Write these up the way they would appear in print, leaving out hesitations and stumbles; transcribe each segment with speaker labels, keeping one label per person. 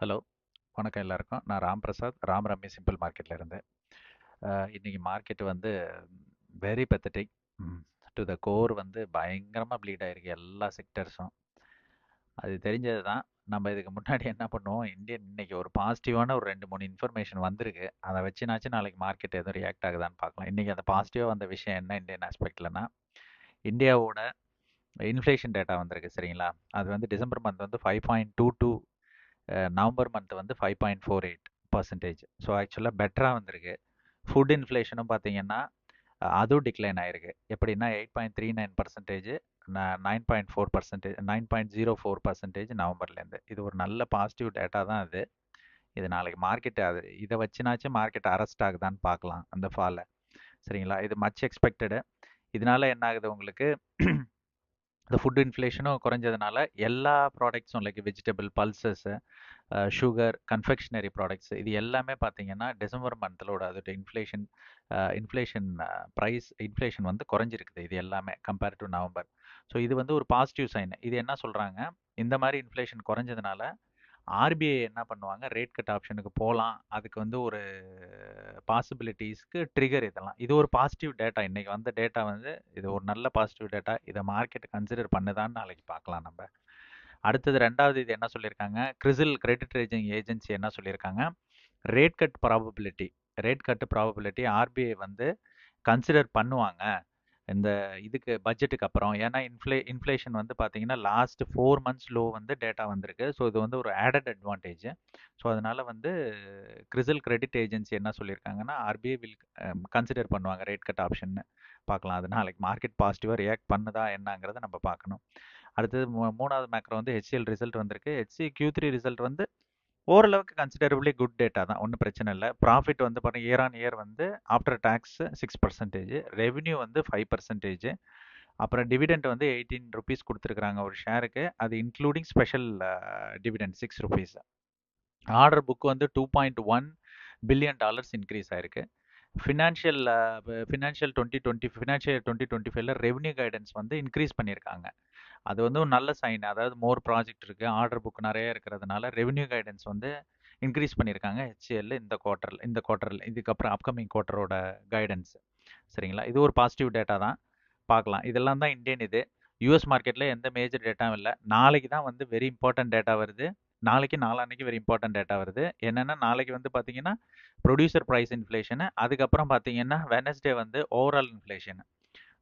Speaker 1: Hello. வணக்கம் எல்லாருக்கும். நான் ராம் பிரசாத், ராம் ரம்மி சிம்பிள் மார்க்கெட்ல இருந்து. இன்னைக்கு மார்க்கெட் வந்து very pathetic. To the core வந்து பயங்கரமா ப்ளீட் ஆயிருக்கு எல்லா செக்டர்ஸும். அது தெரிஞ்சது தான். நம்ம இதுக்கு முன்னாடி என்ன பண்ணுவோம், இந்தியன் இன்னைக்கு ஒரு பாசிட்டிவான ஒரு 2, 3 இன்ஃபர்மேஷன் வந்திருக்கு. அத வச்சுனாச்சும் நாளைக்கு மார்க்கெட் எதுவும் ரியாக்ட் ஆகுதான்னு பார்க்கலாம். இன்னைக்கு அந்த பாசிட்டிவா வந்த விஷயம் என்ன இந்தியன் ஆஸ்பெக்ட்லனா, இந்தியாவோட இன்ஃப்ளேஷன் டேட்டா வந்திருக்கு சரிங்களா? அது வந்து டிசம்பர் மந்த் வந்து 5.22, நவம்பர் மந்த் வந்து 5.48%. ஸோ ஆக்சுவலாக பெட்டராக வந்திருக்கு. ஃபுட் இன்ஃப்ளேஷனும் பார்த்தீங்கன்னா அதுவும் டிக்ளைன் ஆயிருக்கு. எப்படின்னா 8.39%, 9.4%, 9.04% நவம்பர்லேருந்து. இது ஒரு நல்ல பாசிட்டிவ் டேட்டா தான் இது. இது நாளைக்கு மார்க்கெட் அது இதை வச்சுனாச்சும் மார்க்கெட் அரெஸ்ட் ஆகுதான்னு பார்க்கலாம் அந்த ஃபால. சரிங்களா? இது மச் எக்ஸ்பெக்டடு. இதனால என்ன ஆகுது உங்களுக்கு, இந்த ஃபுட் இன்ஃப்ளேஷனும் குறைஞ்சதுனால எல்லா ப்ராடக்ட்ஸும் like vegetable, pulses, sugar, confectionery products இது எல்லாமே பார்த்தீங்கன்னா டிசம்பர் மந்த்தோட அதோட இன்ஃப்ளேஷன் இன்ஃப்ளேஷன் வந்து குறைஞ்சிருக்குது இது எல்லாமே கம்பேர் டு நவம்பர். ஸோ இது வந்து ஒரு பாசிட்டிவ் சைன். இது என்ன சொல்கிறாங்க, இந்த மாதிரி இன்ஃப்ளேஷன் குறைஞ்சதுனால ஆர்பிஐ என்ன பண்ணுவாங்க, ரேட் கட் ஆப்ஷனுக்கு போகலாம். அதுக்கு வந்து ஒரு பாசிபிலிட்டிஸ்க்கு ட்ரிகர் இதெல்லாம். இது ஒரு பாசிட்டிவ் டேட்டா. இன்னைக்கு வந்த டேட்டா வந்து இது ஒரு நல்ல பாசிட்டிவ் டேட்டா. இதை மார்க்கெட் கன்சிடர் பண்ணுதான்னு நாளைக்கு பார்க்கலாம் நம்ம. அடுத்தது 2வது இது என்ன சொல்லியிருக்காங்க, கிறிசில் கிரெடிட் ரேட்டிங் ஏஜென்சி என்ன சொல்லியிருக்காங்க, ரேட் கட் ப்ராபபிலிட்டி ஆர்பிஐ வந்து கன்சிடர் பண்ணுவாங்க இந்த இதுக்கு பட்ஜெட்டுக்கு அப்புறம். ஏன்னா இன்ஃப்ளேஷன் வந்து பார்த்தீங்கன்னா லாஸ்ட் 4 மந்த்ஸ் லோ வந்து டேட்டா வந்திருக்கு. ஸோ இது வந்து ஒரு ஆடட் அட்வான்டேஜ். ஸோ அதனால வந்து கிறிசில் கிரெடிட் ஏஜென்சி என்ன சொல்லியிருக்காங்கன்னா, ஆர்பிஐ வில் கன்சிடர் பண்ணுவாங்க ரேட் கட் ஆப்ஷன். பார்க்கலாம். அது நாளைக்கு மார்க்கெட் பாசிட்டிவாக ரியாக்ட் பண்ணுதா என்னங்கிறத நம்ம பார்க்கணும். அடுத்தது 3வது மேக்ரோ வந்து ஹெச்சிஎல் ரிசல்ட் வந்திருக்கு. ஹெச்சி Q3 ரிசல்ட் வந்து ஓரளவுக்கு கன்சிடரபிளி குட் டேட்டா தான், ஒன்றும் பிரச்சனை இல்லை. ப்ராஃபிட் வந்து பாருங்கள், இயர் ஆன் இயர் வந்து ஆஃப்டர் டேக்ஸ் 6%, ரெவென்யூ வந்து 5%, அப்புறம் டிவிடெண்ட் வந்து 18 ருபீஸ் கொடுத்துருக்குறாங்க ஒரு ஷேருக்கு. அது including special dividend 6 rupees. Order book வந்து $2.1 பில்லியன் இன்க்ரீஸ் ஆயிருக்கு. ஃபினான்ஷியல் 2025ல ரெவென்யூ கைடன்ஸ் வந்து இன்க்ரீஸ் பண்ணியிருக்காங்க. அது வந்து ஒரு நல்ல சைன். அதாவது மோர் ப்ராஜெக்ட் இருக்குது, ஆர்டர் புக் நிறைய இருக்கிறதுனால ரெவென்யூ கைடன்ஸ் வந்து இன்க்ரீஸ் பண்ணியிருக்காங்க ஹெச்சிஎல் இந்த குவார்ட்டரில் இதுக்கப்புறம் அப்கமிங் குவார்ட்டரோட கைடன்ஸ். சரிங்களா? இது ஒரு பாசிட்டிவ் டேட்டா தான். பார்க்கலாம். இதெல்லாம் தான் இந்தியன் இது. யூஎஸ் மார்க்கெட்டில் எந்த மேஜர் டேட்டாவும் இல்லை. நாளைக்கு தான் வந்து வெரி இம்பார்ட்டன்ட் டேட்டா வருது. நாளைக்கு நாளான்னைக்கு வெரி இம்பார்ட்டன்ட் டேட்டா வருது. என்னென்னா நாளைக்கு வந்து பார்த்தீங்கன்னா ப்ரொடியூசர் ப்ரைஸ் இன்ஃப்ளேஷனு, அதுக்கப்புறம் பார்த்தீங்கன்னா வெனஸ்டே வந்து ஓவரால் இன்ஃப்ளேஷனு.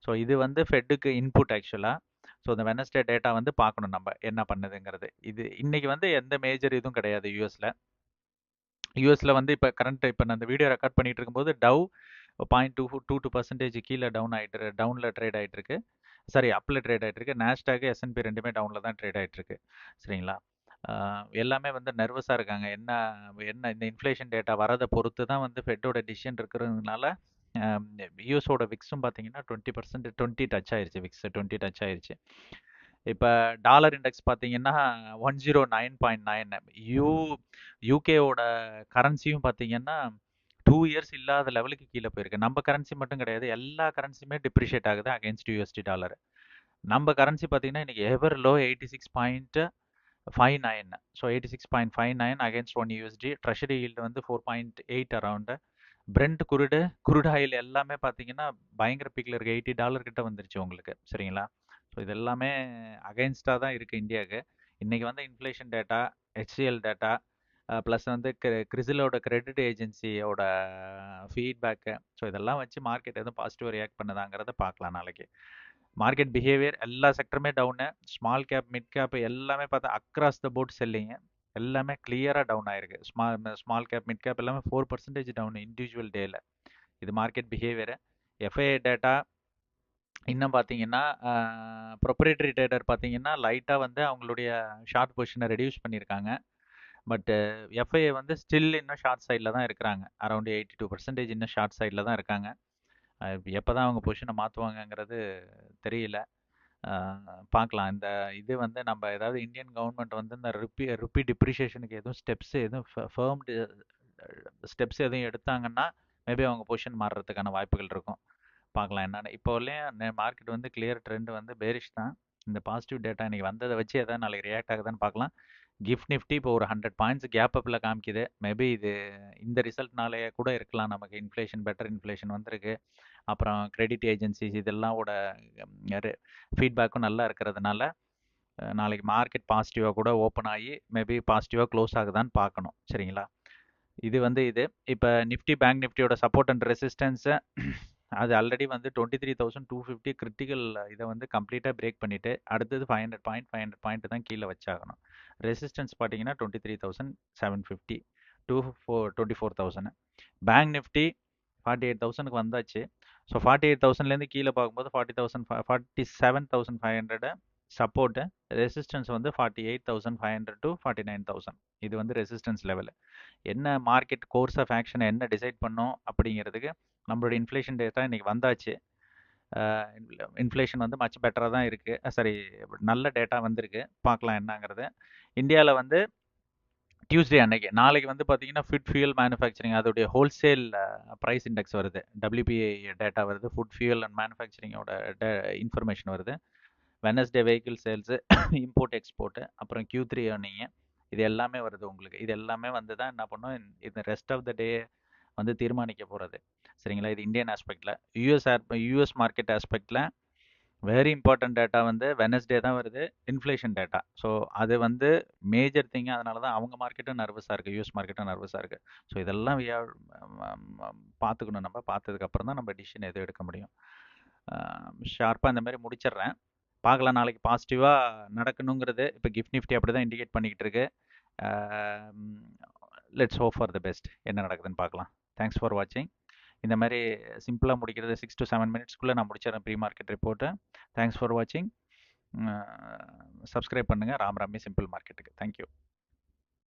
Speaker 1: ஸோ இது வந்து ஃபெட்டுக்கு இன்புட் ஆக்சுவலாக. ஸோ இந்த வெனஸ்டே டேட்டா வந்து பார்க்கணும் நம்ம என்ன பண்ணுதுங்கிறது. இது இன்னைக்கு வந்து எந்த மேஜர் இதுவும் கிடையாது யூஎஸில். யூஎஸில் வந்து இப்போ நான் இந்த வீடியோ ரெக்கார்ட் பண்ணிட்டு இருக்கும்போது டவ் 0.22% கீழே டவுனில் ட்ரேட் ஆகிட்டு இருக்கு. சாரி, அப்பில் ட்ரேட் ஆகிட்டு இருக்கு. நாஸ்டாக், S&P ரெண்டுமே டவுனில் தான் ட்ரேட் ஆகிட்டு இருக்கு. சரிங்களா? எல்லாமே வந்து நர்வஸாக இருக்காங்க. என்ன என்ன இந்த இன்ஃப்ளேஷன் டேட்டா வரதை பொறுத்து தான் வந்து ஃபெட்டோட டிசிஷன் இருக்கிறதுனால யூஎஸோட விக்ஸும் பார்த்தீங்கன்னா 20 டச் ஆயிருச்சு. விக்ஸ் 20 டச் ஆயிருச்சு. இப்போ டாலர் இண்டெக்ஸ் பார்த்தீங்கன்னா 109.9. யூகேவோட கரன்சியும் பார்த்தீங்கன்னா 2 இயர்ஸ் இல்லாத லெவலுக்கு கீழே போயிருக்கு. நம்ம கரன்சி மட்டும் கிடையாது, எல்லா கரன்சியுமே டிப்ரிஷியேட் ஆகுது அகேன்ஸ்ட் யூஎஸ்டி டாலர். நம்ம கரன்சி பார்த்தீங்கன்னா இன்னைக்கு ever low 86.59. So 86.59 against 1 USD. Treasury yield வந்து 4.8 அரௌண்டு. பிரெண்ட் குருடு ஆயில் எல்லாமே பார்த்தீங்கன்னா பயங்கர பீக்கில் இருக்குது. $80 கிட்ட வந்துருச்சு உங்களுக்கு. சரிங்களா? ஸோ இது எல்லாமே அகைன்ஸ்டாக தான் இருக்குது இந்தியாவுக்கு. இன்றைக்கி வந்து inflation data, HCL data, plus வந்து கிறிசிலோட கிரெடிட் ஏஜென்சியோட ஃபீட்பேக்கு. ஸோ இதெல்லாம் வச்சு மார்க்கெட் எதுவும் பாசிட்டிவாக ரியாக்ட் பண்ணுதாங்கிறத பார்க்கலாம் நாளைக்கு. மார்க்கெட் பிஹேவியர் எல்லா செக்டருமே down. Small cap, mid cap எல்லாமே பார்த்தா அக்ராஸ் த போர்ட் செல்லிங்க. எல்லாமே கிளியராக டவுன் ஆயிருக்கு. ஸ்மால் கேப், மிட் கேப் எல்லாமே 4% டவுன் இண்டிவிஜுவல் டேல. இது மார்க்கெட் பிஹேவியரு. எஃப்ஐஐ டேட்டா இன்னும் பார்த்தீங்கன்னா ப்ரொப்ரேட்டரி ட்ரேடர் பார்த்தீங்கன்னா லைட்டாக வந்து அவங்களுடைய ஷார்ட் பொசிஷனை ரெடியூஸ் பண்ணியிருக்காங்க. பட்டு எஃப்ஐஐ வந்து ஸ்டில் இன்னும் ஷார்ட் சைடில் தான் இருக்கிறாங்க. அரௌண்ட் 82% இன்னும் ஷார்ட் சைடில் தான் இருக்காங்க. எப்போ தான் அவங்க பொசிஷனை மாற்றுவாங்கங்கிறது தெரியல. பார்க்கலாம். இந்த இது வந்து நம்ம ஏதாவது இந்தியன் கவர்மெண்ட் வந்து இந்த ருப்பி டிப்ரிஷியேஷனுக்கு எதுவும் ஃபேர்ம்டு ஸ்டெப்ஸ் எதுவும் எடுத்தாங்கன்னா மேபி அவங்க பொசிஷன் மாறுறதுக்கான வாய்ப்புகள் இருக்கும். பார்க்கலாம் என்னென்னு. இப்போ வரலையும் மார்க்கெட் வந்து கிளியர் ட்ரெண்ட் வந்து பேரிஷ் தான். இந்த பாசிட்டிவ் டேட்டா இன்றைக்கி வந்ததை வச்சு எதாவது நாளைக்கு ரியாக்ட் ஆகுதான்னு பார்க்கலாம். கிஃப்ட் நிஃப்டி இப்போ ஒரு 100 பாயிண்ட்ஸ் கேப் அப்பில் காமிக்குது. மேபி இது இந்த ரிசல்ட்னாலேயே கூட இருக்கலாம். நமக்கு இன்ஃப்ளேஷன் பெட்டர் இன்ஃப்ளேஷன் வந்திருக்கு. அப்புறம் கிரெடிட் ஏஜென்சிஸ் இதெல்லாம் ஃபீட்பேக்கும் நல்லா இருக்கிறதுனால நாளைக்கு மார்க்கெட் பாசிட்டிவாக கூட ஓப்பன் ஆகி மேபி பாசிட்டிவாக க்ளோஸ் ஆகுதான்னு பார்க்கணும். சரிங்களா? இது வந்து இது இப்போ நிஃப்டி பேங்க் நிஃப்டியோட சப்போர்ட் அண்ட் ரெசிஸ்டன்ஸை அது ஆல்ரெடி வந்து 23,250 கிரிட்டிக்கல் இதை வந்து கம்ப்ளீட்டாக பிரேக் பண்ணிவிட்டு அடுத்தது 500 பாயிண்ட் தான் கீழே வச்சாகணும். ரெசிஸ்டன்ஸ் பார்த்தீங்கன்னா 23,750 24,000. பேங்க் நிஃப்டி 48,000க்கு வந்தாச்சு. ஸோ 48,000லேருந்து கீழே பார்க்கும்போது 47,500 சப்போர்ட்டு, ரெசிஸ்டன்ஸ் வந்து 48,500 to 49,000. இது வந்து ரெசிஸ்டன்ஸ் லெவலு. என்ன மார்க்கெட் கோர்ஸ் ஆஃப் ஆக்ஷனை என்ன டிசைட் பண்ணும் அப்படிங்கிறதுக்கு நம்மளோட இன்ஃப்ளேஷன் டேட்டா இன்றைக்கி வந்தாச்சு. இன்ஃப்ளேஷன் வந்து மச் பெட்டராக தான் இருக்குது. சாரி, நல்ல டேட்டா வந்திருக்கு. பார்க்கலாம் என்னங்கிறது. இந்தியாவில் வந்து டியூஸ்டே அன்னைக்கு நாளைக்கு வந்து பார்த்தீங்கன்னா ஃபுட் ஃபியூயல் மேனுஃபேக்சரிங் அதோடைய ஹோல்சேல் ப்ரைஸ் இண்டெக்ஸ் வருது. WPI டேட்டா வருது. ஃபுட் ஃபியூயல் அண்ட் மேனுஃபேக்சரிங்கோட இன்ஃபர்மேஷன் வருது. Wednesday vehicle sales, import export, அப்புறம் Q3 ஏர்னிங்கு, இது எல்லாமே வருது உங்களுக்கு. இது எல்லாமே வந்து தான் என்ன பண்ணும் இந்த ரெஸ்ட் ஆஃப் த டே வந்து தீர்மானிக்க போகிறது. சரிங்களா? இது இந்தியன் ஆஸ்பெக்டில். யூஎஸ் மார்க்கெட் ஆஸ்பெக்டில் வெரி இம்பார்ட்டன்ட் டேட்டா வந்து வெனஸ்டே தான் வருது, இன்ஃப்ளேஷன் டேட்டா. ஸோ அது வந்து மேஜர் திங்கு. அதனால தான் அவங்க மார்க்கெட்டும் நர்வஸாக இருக்குது, யூஎஸ் மார்க்கெட்டும் நர்வஸாக இருக்குது. ஸோ இதெல்லாம் பார்த்துக்கணும். நம்ம பார்த்ததுக்கப்புறம் தான் நம்ம டிசிஷன் எதுவும் எடுக்க முடியும். ஷார்ப்பாக இந்த மாதிரி முடிச்சிடுறேன். பார்க்கலாம் நாளைக்கு பாசிட்டிவாக நடக்கணுங்கிறது. இப்போ கிஃப்ட் நிஃப்டி அப்படி தான் இண்டிகேட் பண்ணிக்கிட்டு இருக்கு. Let's hope for the best. என்ன நடக்குதுன்னு பார்க்கலாம். தேங்க்ஸ் ஃபார் வாட்சிங். இந்த மாதிரி சிம்பிளாக முடிக்கிறது 6 to 7 மினிட்ஸ்க்குள்ளே நான் முடிச்சிடறேன் pre market report. Thanks for வாட்சிங். சப்ஸ்கிரைப் பண்ணுங்கள் ராம் ராமி சிம்பிள் மார்க்கெட்டுக்கு. தேங்க்யூ.